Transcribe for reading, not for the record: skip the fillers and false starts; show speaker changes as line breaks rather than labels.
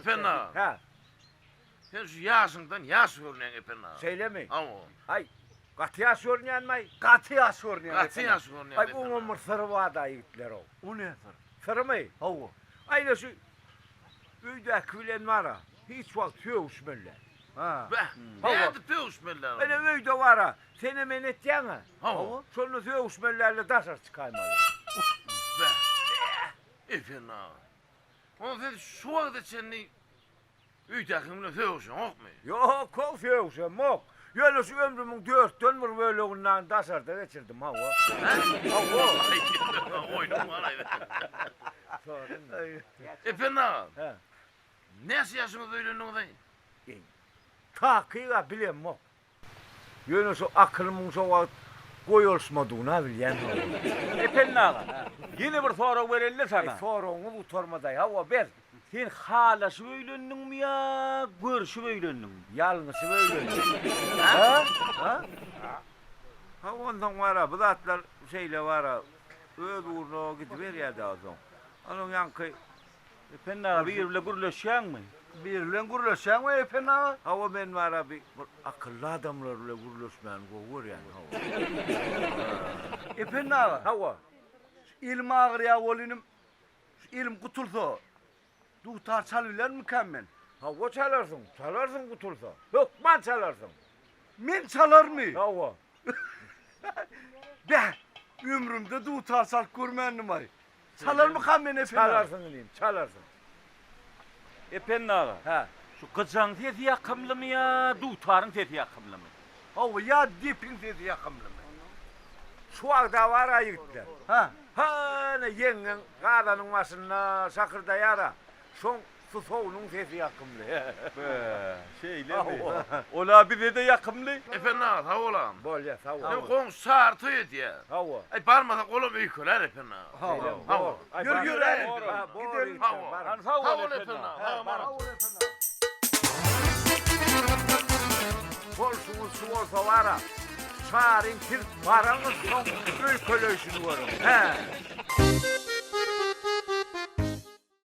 efendim ağa.
Ha,
Sen şu yaşından yaş görünen efendim ağa.
söyleme.
Ama
Ay, katıya sornayan mı? Katıya sornayan.
kaçı yaş görünen
Ay,
efendim
bunun
ağa.
bir sırrı var da yiğitler o.
O ne?
Sırrı mı?
Hava.
Aynı şu üyde külen var ha. Hiç vakit söğüşmürler.
Ha.
Be,
Hava.
nerede pevuşmeler?
Öyle üyde var ha. Seni men edeceksin ha.
Hava.
Sonra söğüşmürlerle taşar çıkarmalı.
Be. Efendim ağa. Ama sen şu vakti senin üytakımla pevuşun yok mu?
Yok, kol söğüşüm yok. Yöyle şu ömrümün 4 dönmür böyle ondan taşar da geçirdim hava.
Hava. Oynum var ayda. Efendim ağa.
He.
Nasıl yaşımı böyle nokdayım?
Takıyla bilem yok. Yöyle şu akılımın şu vakit koyulsmadığına bilen hava.
Efendim ağa. Yine bir soru verildi sana.
Sorunu bu tormaday hava ver.
Sen hala söylendin mi ya? Görüşüp öylendin mi?
Yalnız böyle. Ha? Ha? Ha ondan var ha, bu zatlar şeyle var ha. Öz uğruna gidiver ya da azon. Onun yankı
Efendim ağa bir yerle gürleşen mi?
birle gurlaşan mı efendim ha? Hava ben var ha bir akıllı adamlarla gurlaşmayan kovur yani hava.
Efendim ağa.
Hava.
İlim ağır ya oğlum. İlim kutulsa. Duhtar çalıyorlar mükemmel.
Hava çalarsın kutulsa. Yok man çalarsın.
Men çalar mı?
Hava.
De. Ömrümde duhtar çal görmeyendim ay. Çalar mı kammen efendim ağa?
Çalarsın diyeyim, çalarsın.
Efendim ağa.
Ha.
Şu kızın sesi yakımlı mı ya? Duhtarın sesi yakımlı mı? Hava ya dipin sesi yakımlı mı?
Şu anda var ha yiğitler.
Ha?
Hani yengen kadanın başına sakırda yara. Son su soğunun sesi yakımlı.
Be, şeyle mi?
Hava.
Ola bize de yakımlı.
Efendim ağa, ha oğlan.
Böyle hava.
Hem kolun sağırtı et ya.
Hava.
Ay parmasa kolum iyi köler efendim ağa.
Hava.
Hava.
Yürü,
Gidelim.
Hava.
Hani sağ
Ha
ol
ol
efendim
efendim
ağa.
ağa. Ha bana.
Bolsunuz su olsa var ha. Çağırın kirt paranız son ülkelöşünü varım. He.